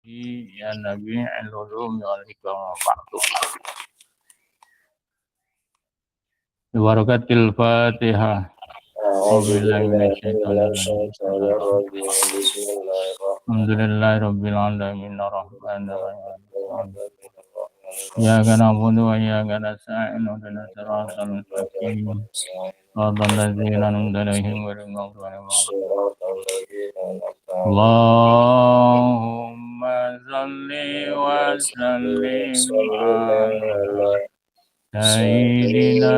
يا نبيع العلوم والحكم وبعده ببركة الفاتحة أعوذ بالله من الشيطان الرجيم الحمد لله رب العالمين الرحمن الرحيم إياك نعبد وإياك نستعين اهدنا الصراط المستقيم صراط الذين أنعمت عليهم غير المغضوب عليهم اللهم صل وسلم على سيدنا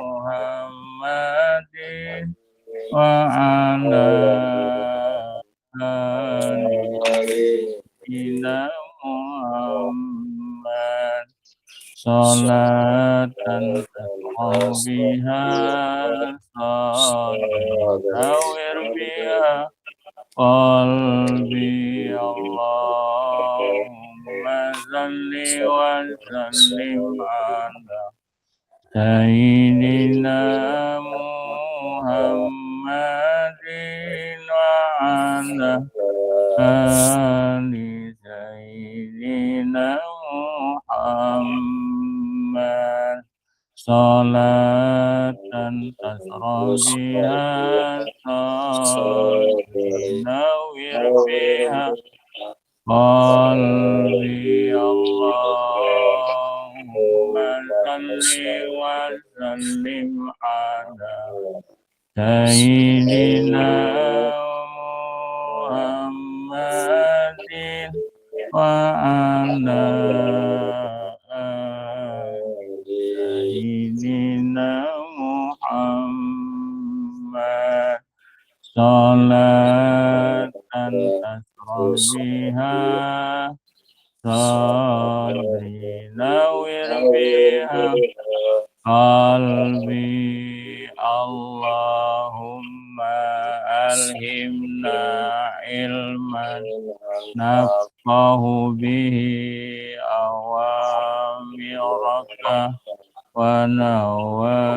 محمد وعلى آل سيدنا محمد صلاة تسمع بها نور بها قلبي اللهم صل وسلم على سيدنا محمد وعلى آل سيدنا محمد صلاة تسرى بها نور بها قلبي اللهم صل وسلم على سيدنا محمد وعلى سيدنا محمد صلاة تسرى بها صدري نور بها قلبي اللهم ألهمنا علما نفقه به أوامرك ونواهيك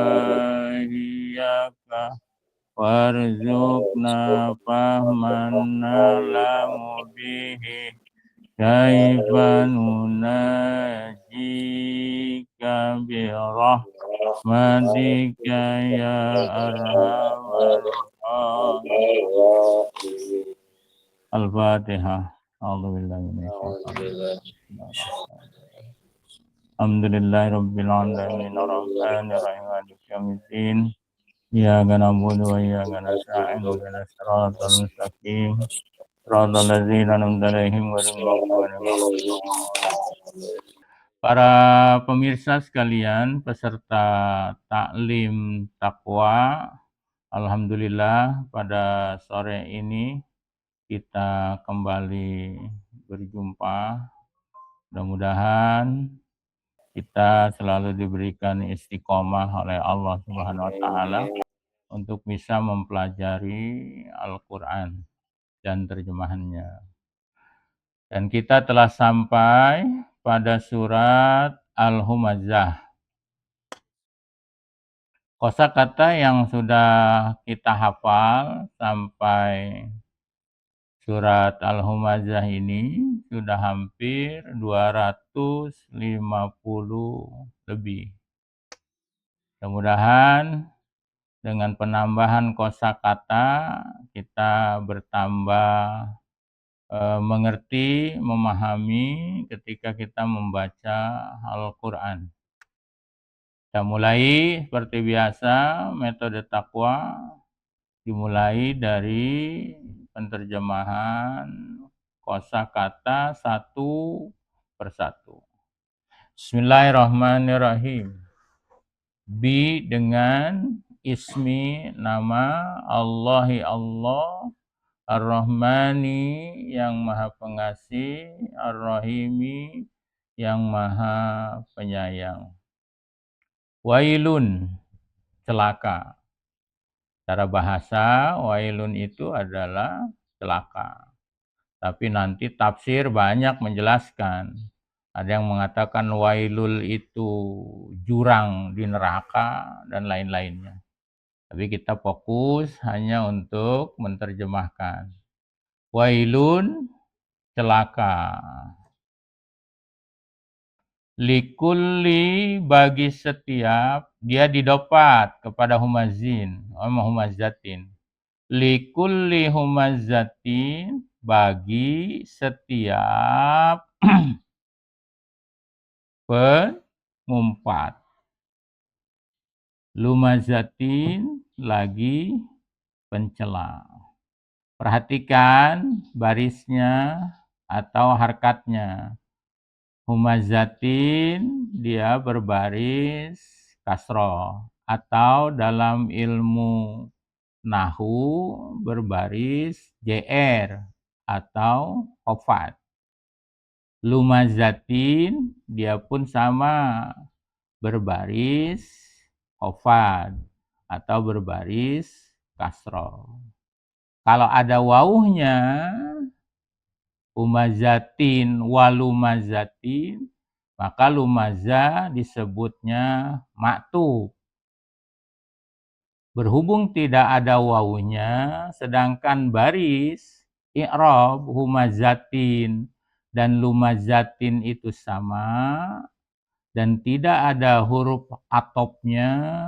وارزقنا فهما نعلم به كيف نناجيك برحمتك يا أرحم الراحمين. الفاتحة. أعوذ بالله من الشيطان الرجيم. الحمد لله رب العالمين الرحمن الرحيم مالك يوم الدين إياك نعبد وإياك نستعين اهدنا الصراط المستقيم صراط الذين أنعمت عليهم غير المغضوب عليهم. Para pemirsa sekalian, peserta taklim takwa, alhamdulillah pada sore ini kita kembali berjumpa. Mudah-mudahan kita selalu diberikan istiqomah oleh Allah Subhanahu wa taala untuk bisa mempelajari Al-Qur'an dan terjemahannya. Dan kita telah sampai pada surat Al-Humazah. Kosakata yang sudah kita hafal sampai surat Al-Humazah ini sudah hampir 250 lebih. Mudah-mudahan dengan penambahan kosakata kita bertambah mengerti, memahami ketika kita membaca Al-Quran. Kita mulai seperti biasa metode takwa dimulai dari penterjemahan kosakata satu persatu. Bismillahirrahmanirrahim. Bi dengan ismi nama Allahi Allah, Ar-Rahmani yang maha pengasih, Ar-Rahimi yang maha penyayang. Wailun, celaka. Secara bahasa, wailun itu adalah celaka. Tapi nanti tafsir banyak menjelaskan. Ada yang mengatakan wailul itu jurang di neraka dan lain-lainnya. Tapi kita fokus hanya untuk menerjemahkan. Wailun celaka. Likulli bagi setiap, dia didopat kepada humazin, humazatin. Likulli humazatin bagi setiap pengumpat. Lumazatin lagi pencela. Perhatikan barisnya atau harkatnya. Humazatin dia berbaris kasroh atau dalam ilmu nahu berbaris JR atau khofat. Lumazatin dia pun sama berbaris khofat atau berbaris kasroh. Kalau ada wawuhnya humazatin walumazatin, maka lumaza disebutnya maktub. Berhubung tidak ada wawunya, sedangkan baris i'rab humazatin dan lumazatin itu sama dan tidak ada huruf atopnya,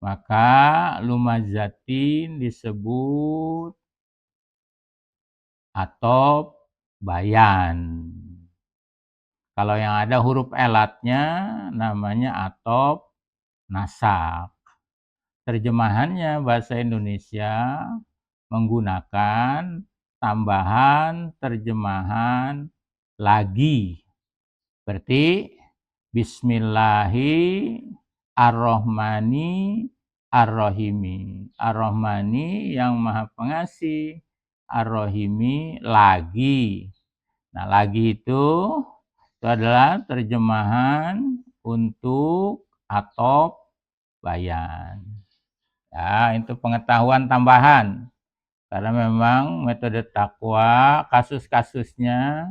maka lumazatin disebut atop bayan. Kalau yang ada huruf elatnya namanya atop nasak. Terjemahannya bahasa Indonesia menggunakan tambahan terjemahan lagi. Seperti Bismillahirrahmanirrahim. Ar-Rahimi yang Maha Pengasih, Ar-Rahimi lagi. Nah, lagi itu adalah terjemahan untuk atop bayan. Ya, itu pengetahuan tambahan. Karena memang metode takwa kasus-kasusnya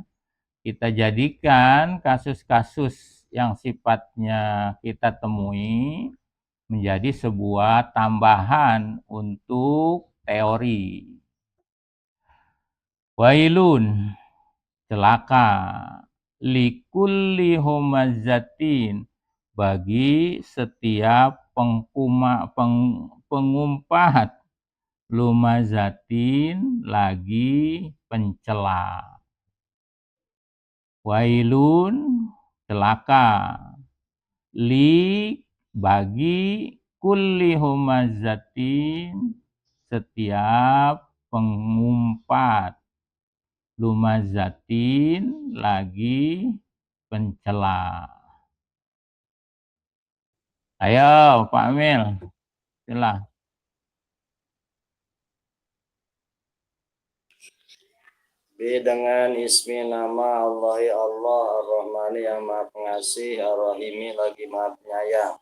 kita jadikan kasus-kasus yang sifatnya kita temui menjadi sebuah tambahan untuk teori. Wailun, celaka, likulli humazatin, bagi setiap pengumpat, lumazatin lagi pencela. Wailun, celaka, li bagi kulli humazatin, setiap pengumpat, lumazatin lagi pencela. Ayo Pak Amil, silah. Dengan ismi nama Allahi Allah Ar-Rahmani yang Maha Pengasih, Ar-Rahimi lagi Maha Penyayang.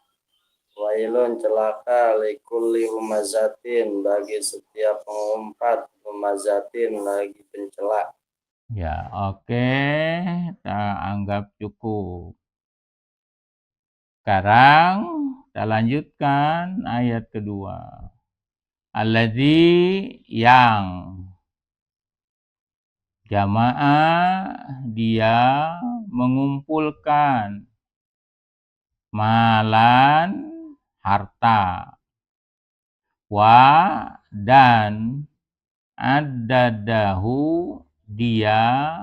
Wailun, celaka, likulli humazatin, bagi setiap pengumpat, humazatin lagi pencela. Ya, oke, kita anggap cukup. Sekarang kita lanjutkan ayat kedua. Alladzi yang jamaah dia mengumpulkan malan harta, wa dan adadahu dia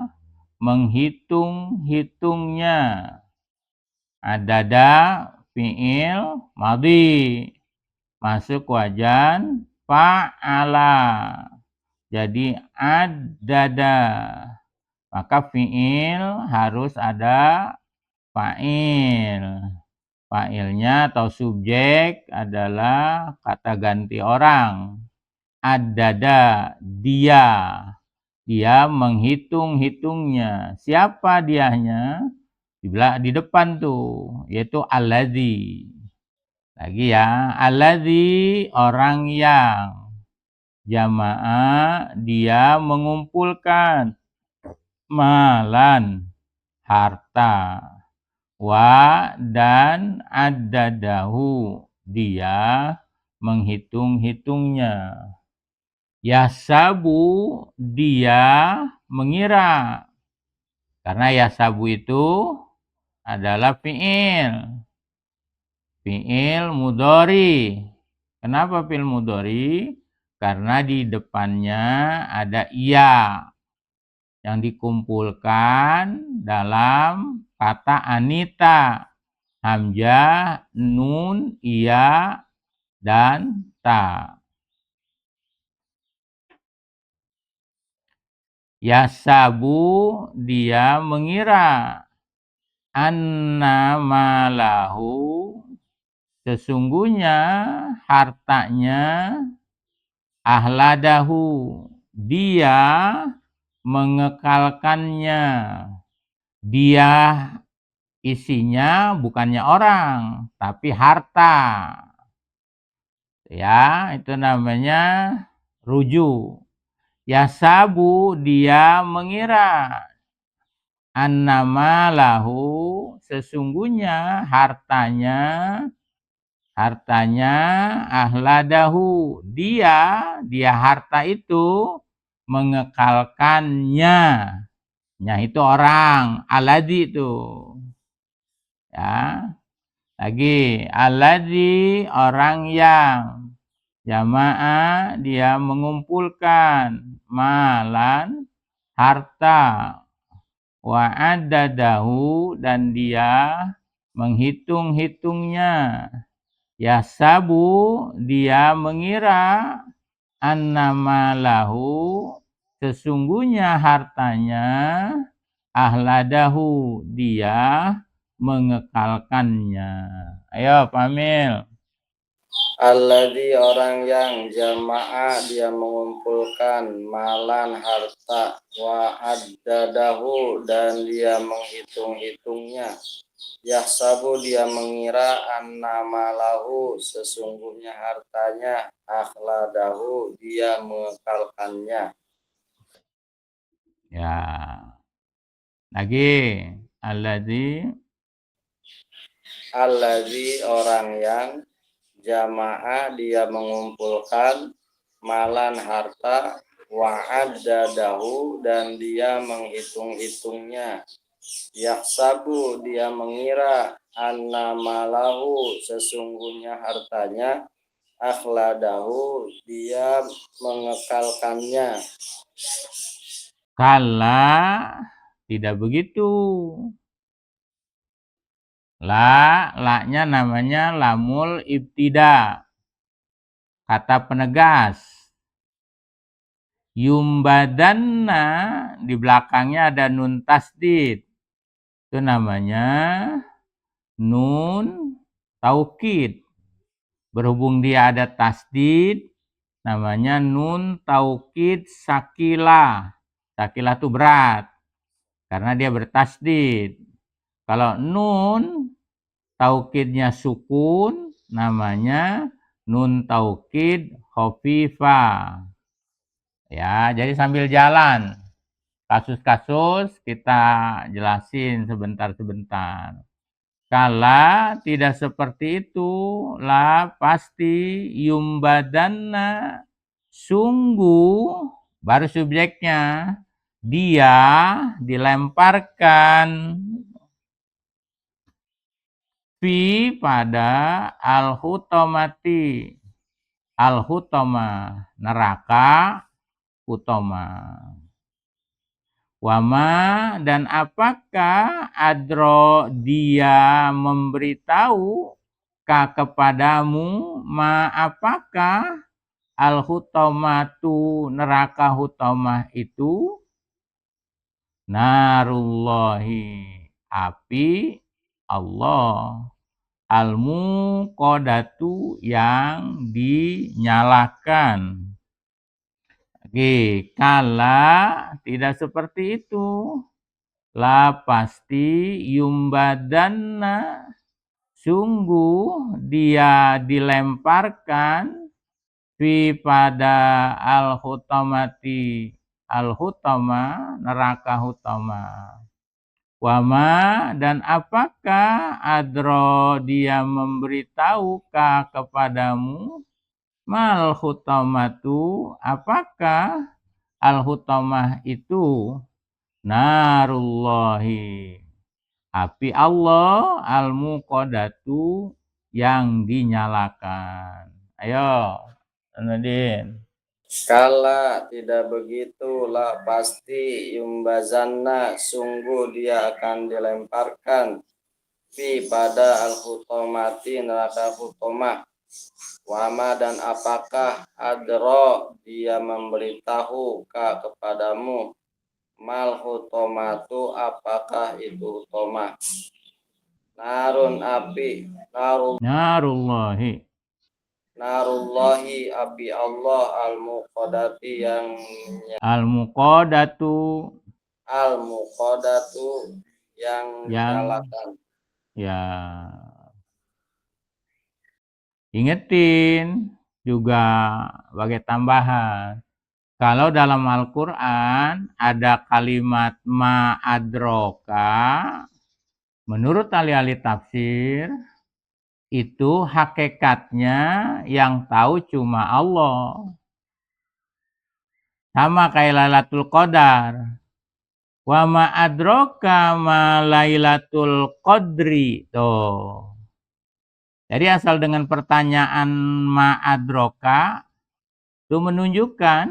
menghitung-hitungnya. Adada fi'il madhi masuk wajan fa'ala. Jadi adada, maka fi'il harus ada fa'il. Fa'ilnya atau subjek adalah kata ganti orang. Adada, dia. Dia menghitung-hitungnya. Siapa dianya? Di depan tuh, yaitu alladzi. Lagi ya, alladzi orang yang jamaah dia mengumpulkan malan harta, wa dan adadahu dia menghitung-hitungnya. Yasabu dia mengira. Karena yasabu itu adalah fi'il. Fi'il mudhari. Kenapa fi'il mudhari? Karena di depannya ada iya yang dikumpulkan dalam kata anita. Hamzah, nun, iya, dan ta. Yasabu dia mengira. Anna malahu sesungguhnya hartanya ahladahu dia mengekalkannya. Dia isinya bukannya orang tapi harta. Ya, itu namanya rujuk. Yasabu dia mengira. Annama lahu sesungguhnya hartanya ahladahu dia harta itu mengekalkannya. Nya itu orang, alladzi itu. Ya. Lagi alladzi orang yang jamaah dia mengumpulkan malan harta wa adadahu dan dia menghitung-hitungnya. Yasabu dia mengira annama lahu sesungguhnya hartanya ahladahu dia mengekalkannya. Ayo Pamil. Alladzi orang yang jamaah dia mengumpulkan malan harta wa addadahu dan dia menghitung-hitungnya. Yahsabu dia mengira annama lahu sesungguhnya hartanya akhladahu dia mengekalkannya. Ya. Lagi alladzi orang yang jamaah dia mengumpulkan malan harta wa'addadahu dan dia menghitung-hitungnya. Yaksabu dia mengira annamalahu sesungguhnya hartanya akhladahu dia mengekalkannya. kala tidak begitu. La-nya namanya lamul ibtida. Kata penegas. Yumbadanna di belakangnya ada nun tasdid. Itu namanya nun taukid. Berhubung dia ada tasdid, namanya nun taukid sakilah. Sakilah itu berat. Karena dia bertasdid. Kalau nun taukidnya sukun, namanya nun taukid khafifah. Ya, jadi sambil jalan kasus-kasus kita jelasin sebentar-sebentar. Kala tidak seperti itu, la pasti yumbadanna sungguh baru subjeknya dia dilemparkan fi pada al-hutomati. Al-hutoma neraka utama. Wama dan apakah adro dia memberitahu kepadamu ma apakah al-hutomatu neraka hutomah itu narullahi api Allah al-muqadatu yang dinyalakan. Oke, kala tidak seperti itu. La pasti yumbadanna sungguh dia dilemparkan fi pada al-hutamati al-hutama neraka hutama. Wama dan apakah adro dia memberitahu kepadamu Mal hutamatu, apakah al-hutamah itu? Narullahi, api Allah, al-muqadatu, yang dinyalakan. Ayo, Nadine. Kala tidak begitulah pasti yumbazanna sungguh dia akan dilemparkan fi pada al-hutomati neraka hutomah. Wama dan apakah adro dia memberitahu kepadamu mal hutomatu apakah itu hutomah. Narun api Narullahi, narullahi api Allah al-muqadati yang al-muqadatu, al-muqadatu yang yang dinyalakan. ya ingetin juga sebagai tambahan. Kalau dalam Al-Quran ada kalimat ma'adroka, menurut ahli-ahli tafsir, itu hakikatnya yang tahu cuma Allah. Sama kayak Lailatul Qadar. Wa ma'adroka ma Lailatul Qadri. Tuh. Jadi asal dengan pertanyaan ma'adroka, itu menunjukkan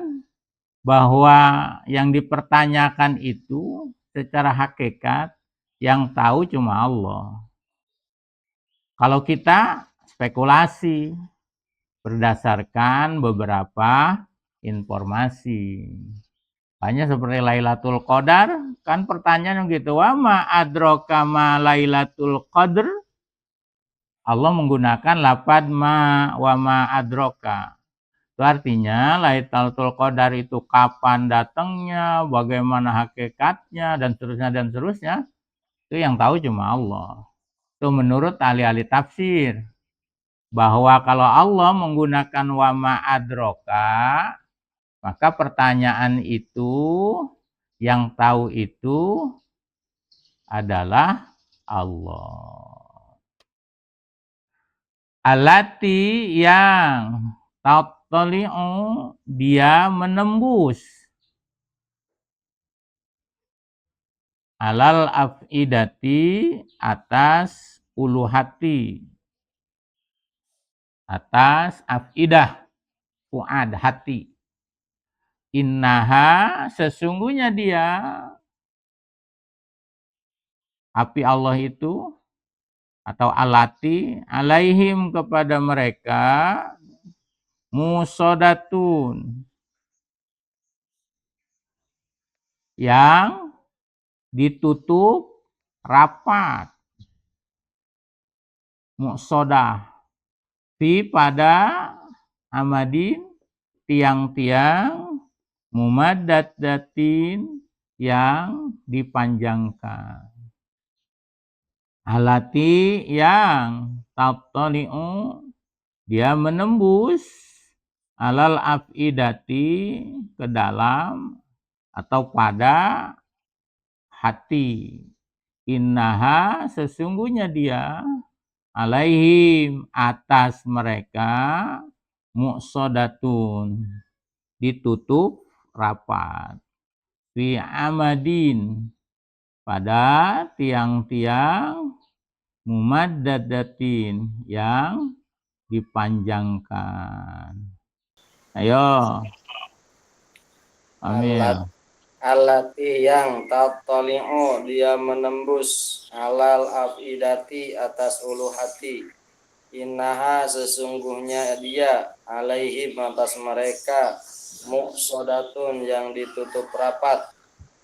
bahwa yang dipertanyakan itu secara hakikat yang tahu cuma Allah. Kalau kita spekulasi berdasarkan beberapa informasi. Hanya seperti Lailatul Qadar, kan pertanyaan gitu, wa ma adraka ma Lailatul Qadr? Allah menggunakan lapad ma wa ma adraka. Itu artinya Lailatul Qadar itu kapan datangnya, bagaimana hakikatnya, dan seterusnya, itu yang tahu cuma Allah. Itu menurut ahli-ahli tafsir. Bahwa kalau Allah menggunakan wa ma adraka, maka pertanyaan itu, yang tahu itu adalah Allah. Alati yang tattali'u, dia menembus alal afidati, atas ulu hati, atas afidah, fuad, hati. Innaha, sesungguhnya dia, api Allah itu, atau alati, alaihim, kepada mereka, musodatun, yang ditutup rapat, musodah, fi, pada amadin, tiang-tiang, mumadadatin, yang dipanjangkan. Alati, yang tabtali'u, dia menembus alal afidati, ke dalam atau pada hati. Innaha, sesungguhnya dia, alaihim, atas mereka, muqsodatun, ditutup rapat. Fi amadin, pada tiang-tiang, mumaddadatin, yang dipanjangkan. Ayo. Amin. Alati yang tattali'u, dia menembus alal afidati, atas ulu hati. Innaha, sesungguhnya dia, alaihim, atas mereka, muqsodatun, yang ditutup rapat,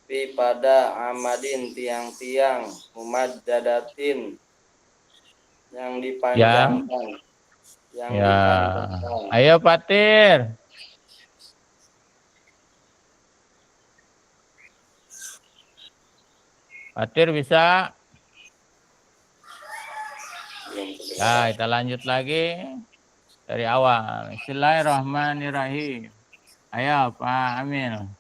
fi, pada amadin, tiang-tiang, mumaddadatin, yang dipanjangkan, yang Ya. dipanjangkan. Ayo Patir. Patir bisa? Ya, kita lanjut lagi dari awal. Bismillahirrahmanirrahim. Ayo Pak Amil.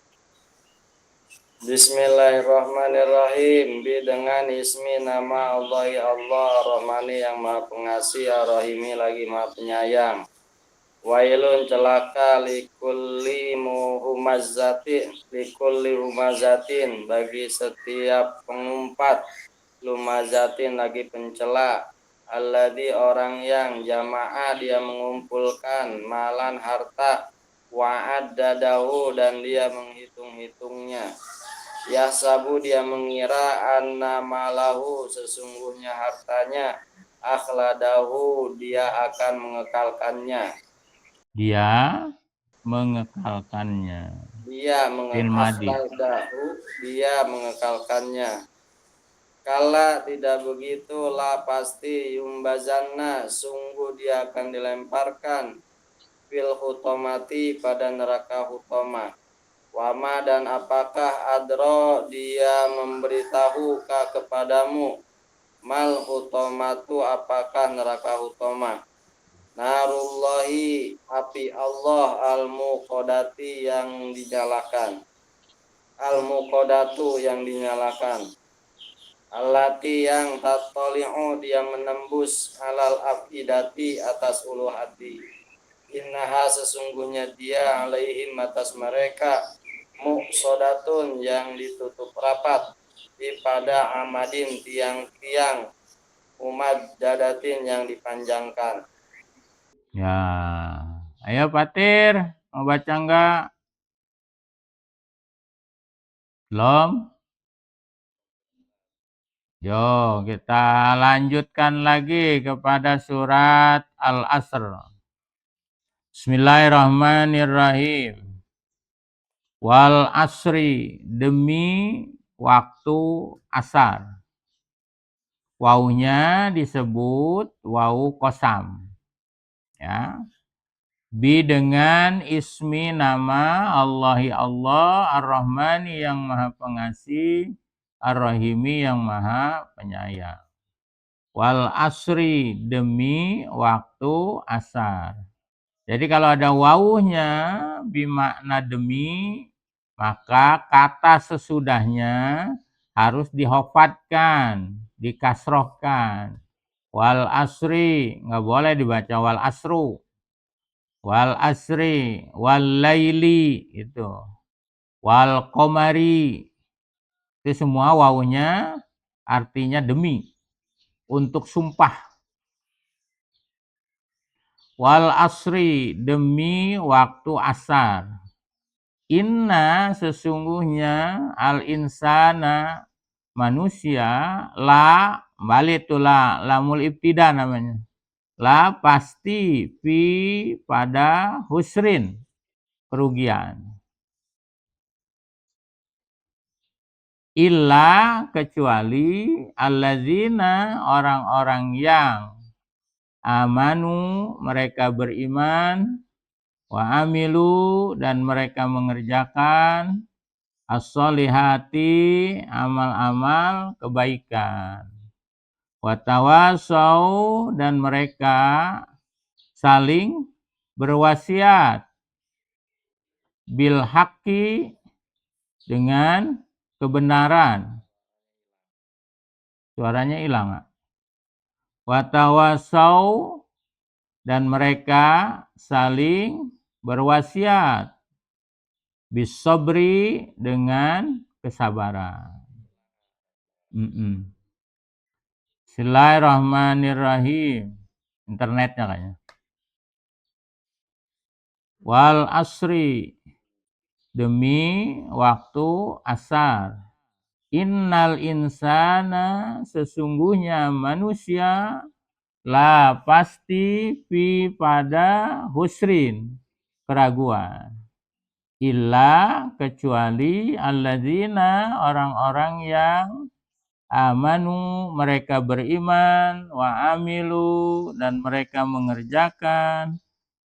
Bismillahirrahmanirrahim. Dengan ismi nama Allah, Allah Rahmani yang Maha Pengasih, Ar-Rahimi lagi Maha Penyayang. Wailun celaka likulli humazatin bagi setiap pengumpat, lumazatin lagi pencela, alladzi orang yang jamaah dia mengumpulkan malan harta, wa'addadahu dan dia menghitung-hitungnya. Yahsabu dia mengira anna malahu sesungguhnya hartanya, akhladahu dia akan mengekalkannya. Dia mengekalkannya. Dia mengekalkannya. Kala tidak begitu, lah pasti yumbazanna sungguh dia akan dilemparkan fil hutomati pada neraka hutoma. Wama dan apakah adro dia memberitahu kepadamu mal hutomatu apakah neraka hutoma. Narullahi api Allah al-muqadati yang dinyalakan. Al-muqadatu yang dinyalakan. Allati yang tatoli'u dia menembus alal afidati atas ulu hati. Innaha sesungguhnya dia alaihim atas mereka muqsodatun yang ditutup rapat pada amadin tiang-tiang umat dadatin yang dipanjangkan. Ya, ayo Patir, mau baca enggak? Belum? Yo, kita lanjutkan lagi kepada surat Al-Asr. Bismillahirrahmanirrahim. Wal asri, demi waktu asar. Wawunya disebut wawu kosam. Ya. Bi dengan ismi nama Allahi Allah Ar-Rahmani yang maha pengasih, Ar-Rahimi yang maha penyayang. Wal asri, demi waktu asar. Jadi kalau ada wawuhnya bimakna demi, maka kata sesudahnya harus dihofatkan, dikasrohkan. Wal asri, nggak boleh dibaca wal asru. Wal asri, wal laili, itu. Wal komari, itu semua wawunya artinya demi, untuk sumpah. Wal asri, demi waktu asar. Inna sesungguhnya al insana manusia, la balik tuh lamul ibtida namanya. La pasti fi pada husrin, kerugian. Illa kecuali allazina orang-orang yang amanu mereka beriman, wa amilu dan mereka mengerjakan as-solihati amal-amal kebaikan. Wa tawasau dan mereka saling berwasiat bil haqqi dengan kebenaran. Suaranya hilang. Wa tawasau dan mereka saling berwasiat bisobri dengan kesabaran. Bismillahirrahmanirrahim. Internetnya kayaknya. Wal asri, demi waktu asar. Innal insana sesungguhnya manusia la pasti fi pada husrin, keraguan. Illa kecuali alladzina orang-orang yang amanu mereka beriman, wa amilu dan mereka mengerjakan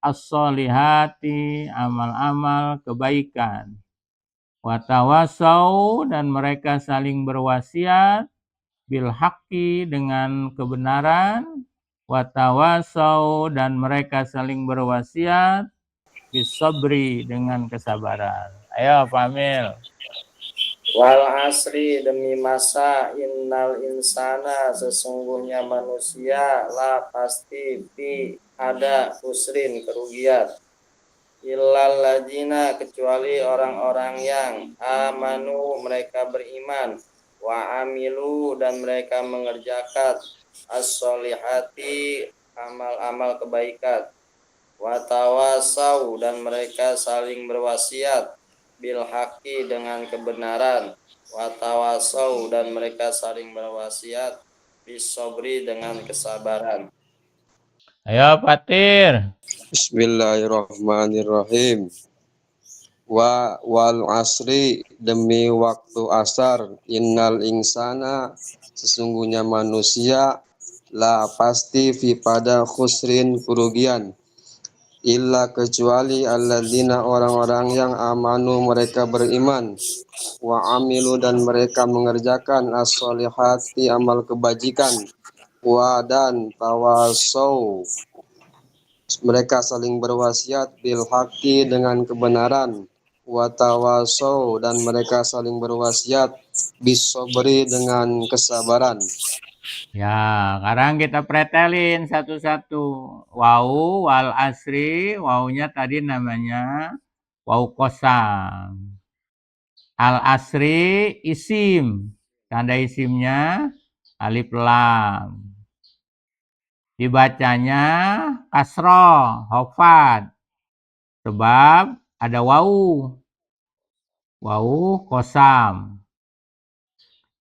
as-solihati amal-amal kebaikan. Wa tawasau dan mereka saling berwasiat bil haqqi dengan kebenaran. Wa tawasau dan mereka saling berwasiat bis sabri dengan kesabaran. Ayo Pak Amil. Wal asri, demi masa, innal insana, sesungguhnya manusia, la pasti, fi ada, khusrin, kerugian. Illal ladzina, kecuali orang-orang yang amanu, mereka beriman, wa amilu, dan mereka mengerjakan as-solihati, amal-amal kebaikan, wa tawasau, dan mereka saling berwasiat, bil haqi, dengan kebenaran, wa tawasau, dan mereka saling berwasiat bis sobri, dengan kesabaran. Ayo Fatir. Bismillahirrahmanirrahim. Wal asri, demi waktu asar, innal insana, sesungguhnya manusia, la pasti, fi pada khusrin, kerugian, illa kecuali alladzina, orang-orang yang amanu, mereka beriman, wa amilu, dan mereka mengerjakan as-solihati, amal kebajikan, wa dan tawasau, mereka saling berwasiat, bil haqi, dengan kebenaran, wa tawasau, dan mereka saling berwasiat bis sobri, dengan kesabaran. Ya, sekarang kita pretelin satu-satu. Wau, wal asri, waunya tadi namanya wau kosam. Al asri isim. Tanda isimnya alif lam. Dibacanya kasroh, hofad. Sebab ada wau. Wau kosam.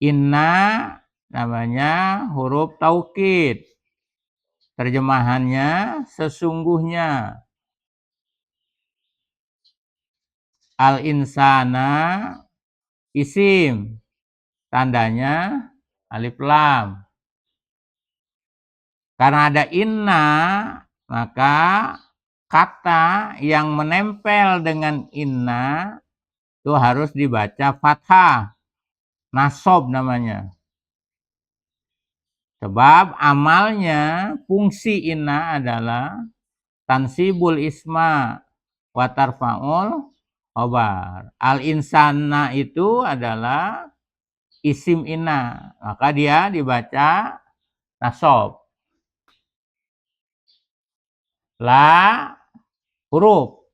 Inna namanya huruf taukid. Terjemahannya sesungguhnya. Al-insana isim. Tandanya alif lam. Karena ada inna, maka kata yang menempel dengan inna itu harus dibaca fathah. Nasob namanya. Sebab amalnya fungsi inna adalah tansibul isma wa tarfa'ul khobar. Al-insana itu adalah isim inna, maka dia dibaca nasob. La huruf,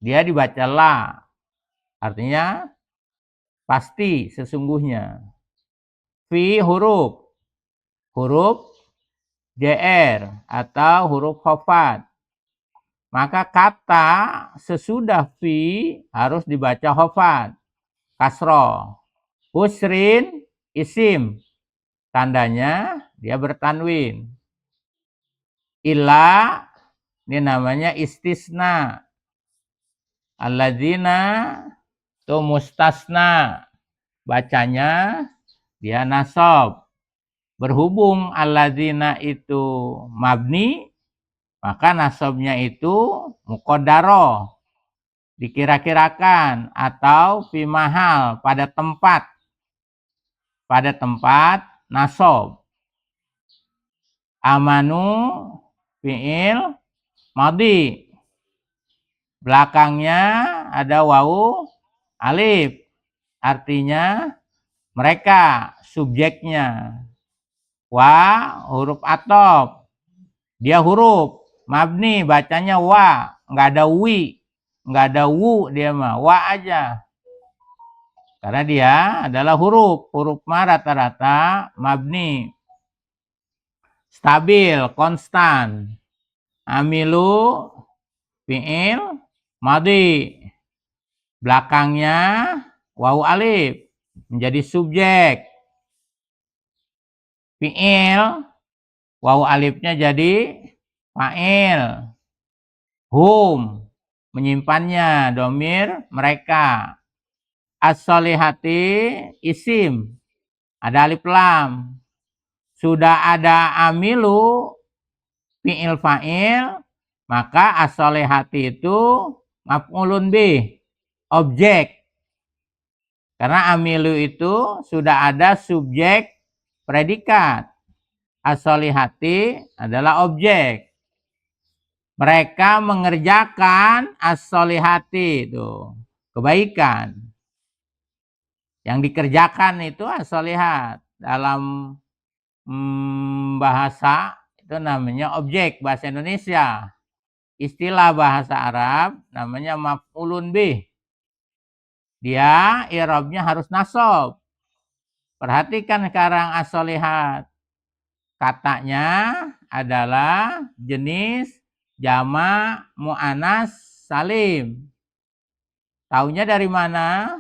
dia dibaca la, artinya pasti, sesungguhnya. Fi huruf, huruf JR atau huruf khofat. Maka kata sesudah fi harus dibaca khofat, kasroh. Husrin isim, tandanya dia bertanwin. Illa, ini namanya istisna. Alladzina itu mustasna, bacanya dia nasob. Berhubung alladzina itu mabni, maka nasobnya itu muqaddaroh, dikira-kirakan, atau fi mahal, pada tempat nasob. Amanu fi'il madhi, belakangnya ada wawu alif, artinya mereka, subjeknya. Wa huruf atop, dia huruf mabni, bacanya wa, nggak ada wi, nggak ada wu, dia mah wa aja. Karena dia adalah huruf ma rata-rata mabni. Stabil, konstan. Amilu fi'il madhi, belakangnya wawu alif, menjadi subjek. Fi'il, wawu alifnya jadi fa'il. Hum, menyimpannya, domir mereka. As-solihati isim, ada alif lam. Sudah ada amilu fi'il fa'il, maka as-solihati itu maf'ulun bih, objek. Karena amilu itu sudah ada subjek predikat. As-solihati adalah objek. Mereka mengerjakan as-solihati itu, kebaikan. Yang dikerjakan itu as-sholihat. Dalam bahasa itu namanya objek bahasa Indonesia. Istilah bahasa Arab namanya maf'ulun bih. Dia i'rabnya harus nasab. Perhatikan sekarang as-sholihat. Katanya adalah jenis jamak mu'annas salim. Taunya dari mana?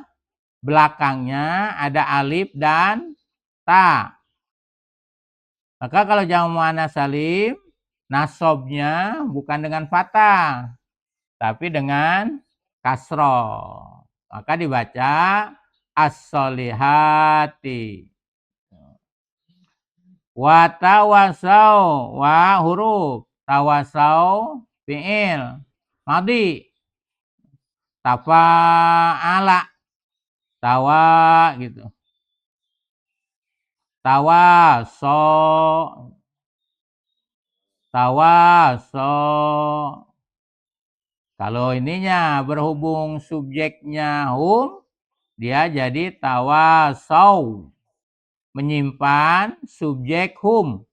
Belakangnya ada alif dan ta. Maka kalau jamak mu'annas salim, nasabnya bukan dengan fathah, tapi dengan kasroh. Maka dibaca as-sholihati. Wa tawasau, wa huruf, tawasau fi'il madhi, tafa'ala, tawa gitu, tawaso, tawaso. Kalau ininya berhubung subjeknya hum, dia jadi tawasau, menyimpan subjek hum.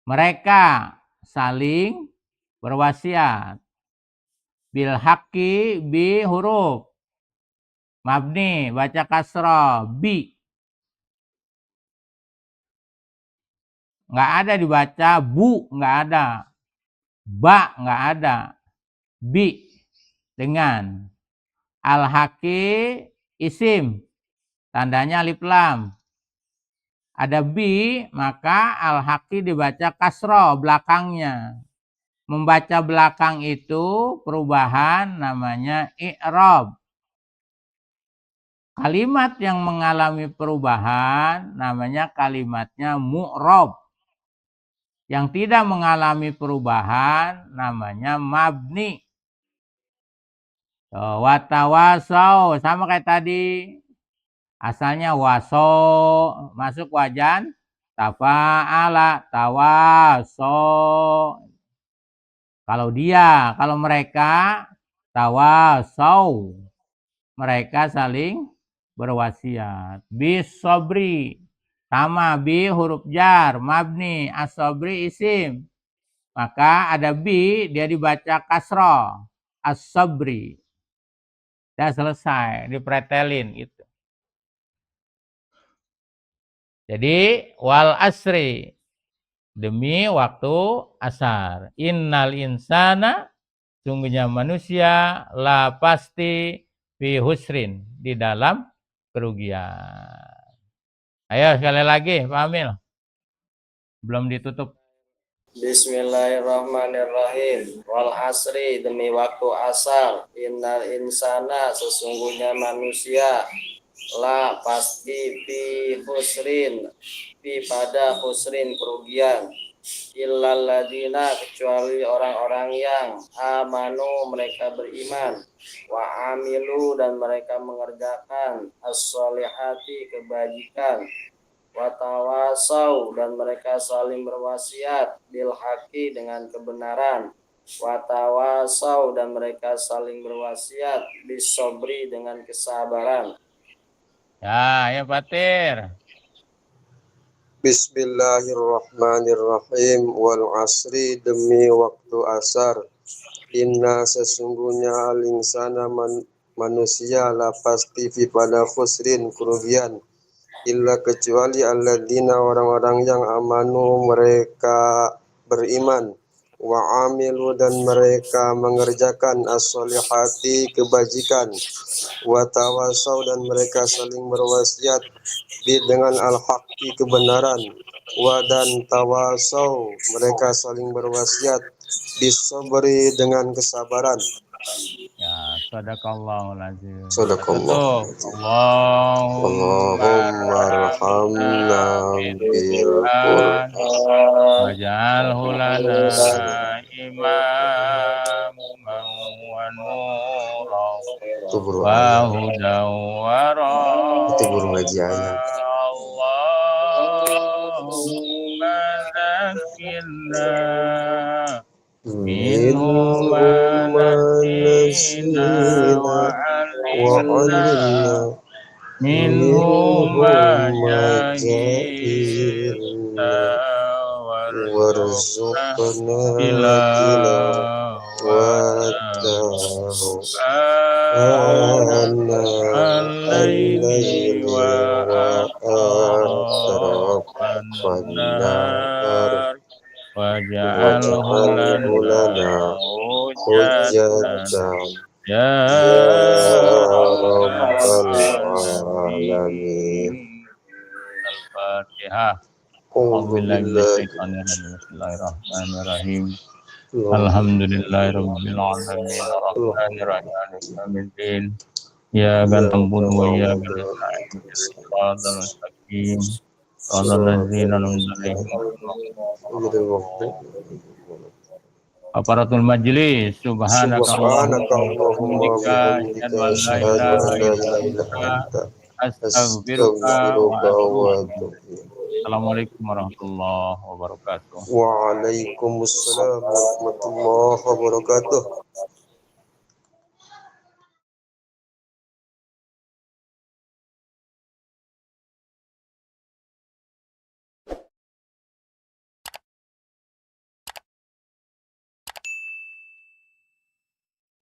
Mereka saling berwasiat. Bil haqqi bi huruf mabni, baca kasrah, bi. Nggak ada dibaca bu, nggak ada. Ba, nggak ada. Bi, dengan. Al-haqqi isim, tandanya alif lam. Ada bi, maka al-haqqi dibaca kasrah belakangnya. Membaca belakang itu perubahan namanya i'rab. Kalimat yang mengalami perubahan namanya kalimatnya mu'rab. Yang tidak mengalami perubahan namanya mabni. Watawasau, sama kayak tadi. Asalnya waso, masuk wajan, tafa'ala, tawaso. Kalau mereka, tawasau. Mereka saling berwasiat. Bis sobri, sama bi huruf jar, mabni, as-sobri isim. Maka ada bi, dia dibaca kasroh, as-sobri. Sudah selesai, dipretelin gitu. Jadi wal asri, demi waktu asar. Innal insana, sungguhnya manusia, la pasti fi husrin, di dalam kerugian. Ayo sekali lagi Pak Amil. Belum ditutup. Bismillahirrahmanirrahim. Wal asri, demi waktu asar. Innal insana, sesungguhnya manusia, la pasti fi husrin, fi pada husrin, kerugian. Illal ladina, kecuali orang-orang yang amanu, mereka beriman, wa amilu, dan mereka mengerjakan as-sholihati, kebajikan, wa tawasau, dan mereka saling berwasiat, bil haqi, dengan kebenaran, wa tawasau, dan mereka saling berwasiat, bis sobri, dengan kesabaran. Ya Fatir. Bismillahirrahmanirrahim. Wal asri, demi waktu asar. Inna, sesungguhnya al-insana manusia, la pasti fi pada khusrin, kerugian. Illa, kecuali alladzina, orang-orang yang amanu, mereka beriman, wa amilu, dan mereka mengerjakan as-sholihati, kebajikan, wa tawasau, dan mereka saling berwasiat dengan al-haqqi, kebenaran, wa, dan tawasau, mereka saling berwasiat bisabri, dengan kesabaran. Ya, sadaqallahul azim. Sadaqallah. Allahumma arhamna bil Qur'an. Waj'alhu lana imaman wa nuran wa hudan wa Itu burung haji ayam. Allahumma zakirna Minhu ma ma nasina nasina wa wa alimna alimna minhum majahir majahidna warzuqna warzuqna tilawatahu tilawatahu ana al-laili al-laili wa wa atrafan atrafan nahar waja'alhu waj'alhu lana lana hujjatan hujjatan ya ya rabbal rabbal alamin. alamin. Al-Fatihah. A'udzu A'udzubillahi billahi minasyaitonirrajim. Bismillahirrahmanirrahim. minasyaitonir Alhamdulillahirabbil alamin arrahmanir rahim maliki yaumiddin. Ya rajim. ganteng budu wa ya Na'budu wa nasta'in ihdinas siratal mustaqim. Shiratal ladzina an'amta 'alaihim ghairil maghdubi Aparatul majlis, subhanaka Subhanaka Allahumma wa Allahumma bihamdika, bihamdika asyhadu an la asyhadu an ilaha la illa ilaha illa anta, anta astaghfiruka wa astaghfiruka wa atubu ilaik. atubu ilaik. Assalamualaikum warahmatullahi wabarakatuh. Waalaikumsalam warahmatullahi wabarakatuh.